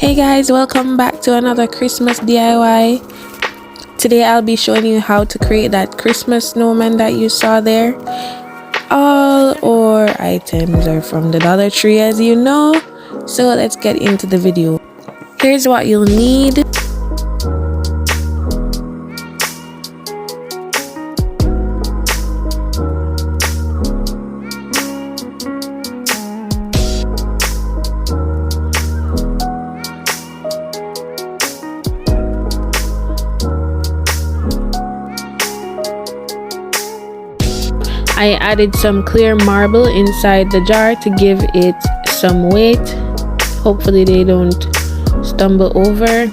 Hey guys, welcome back to another Christmas DIY. Today I'll be showing you how to create that Christmas snowman that you saw there. All our items are from the Dollar Tree, as you know, so let's get into the video. Here's what you'll need. I added some clear marble inside the jar to give it some weight. Hopefully they don't stumble over.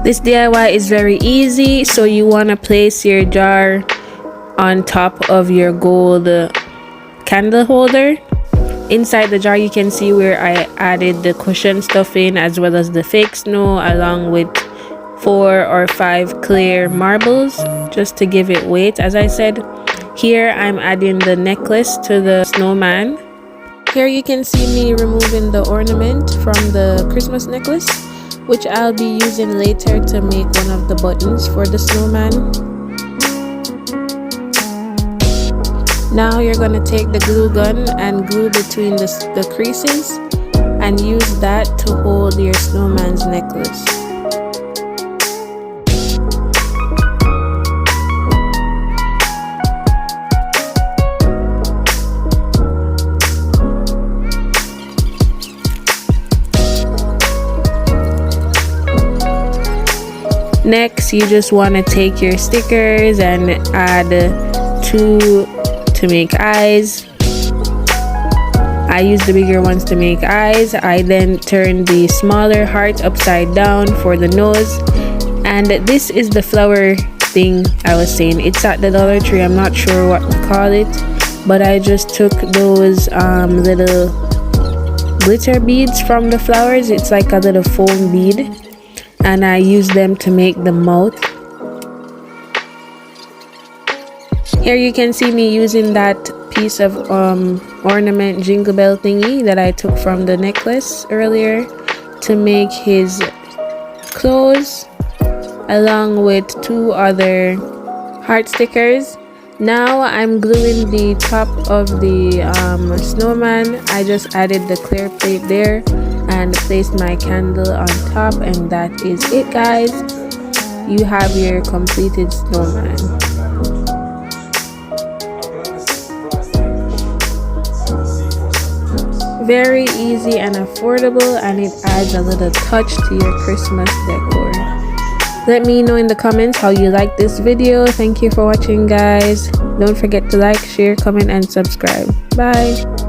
This DIY is very easy, so you want to place your jar on top of your gold candle holder. Inside the jar you can see where I added the cushion stuffing as well as the fake snow, along with 4 or 5 clear marbles just to give it weight. As I said, here I'm adding the necklace to the snowman. Here you can see me removing the ornament from the Christmas necklace, which I'll be using later to make one of the buttons for the snowman. Now you're going to take the glue gun and glue between the creases and use that to hold your snowman's necklace. Next, you just want to take your stickers and add 2 to make eyes. I use the bigger ones to make eyes. I then turn the smaller heart upside down for the nose. And this is the flower thing I was saying. It's at the Dollar Tree. I'm not sure what to call it, but I just took those little glitter beads from the flowers. It's like a little foam bead, and I use them to make the mouth. Here you can see me using that piece of ornament jingle bell thingy that I took from the necklace earlier to make his clothes, along with 2 other heart stickers. Now I'm gluing the top of the snowman. I just added the clear plate there and placed my candle on top, and that is it, guys. You have your completed snowman. Very easy and affordable, and it adds a little touch to your Christmas decor. Let me know in the comments how you like this video. Thank you for watching, guys. Don't forget to like, share, comment, and subscribe. Bye.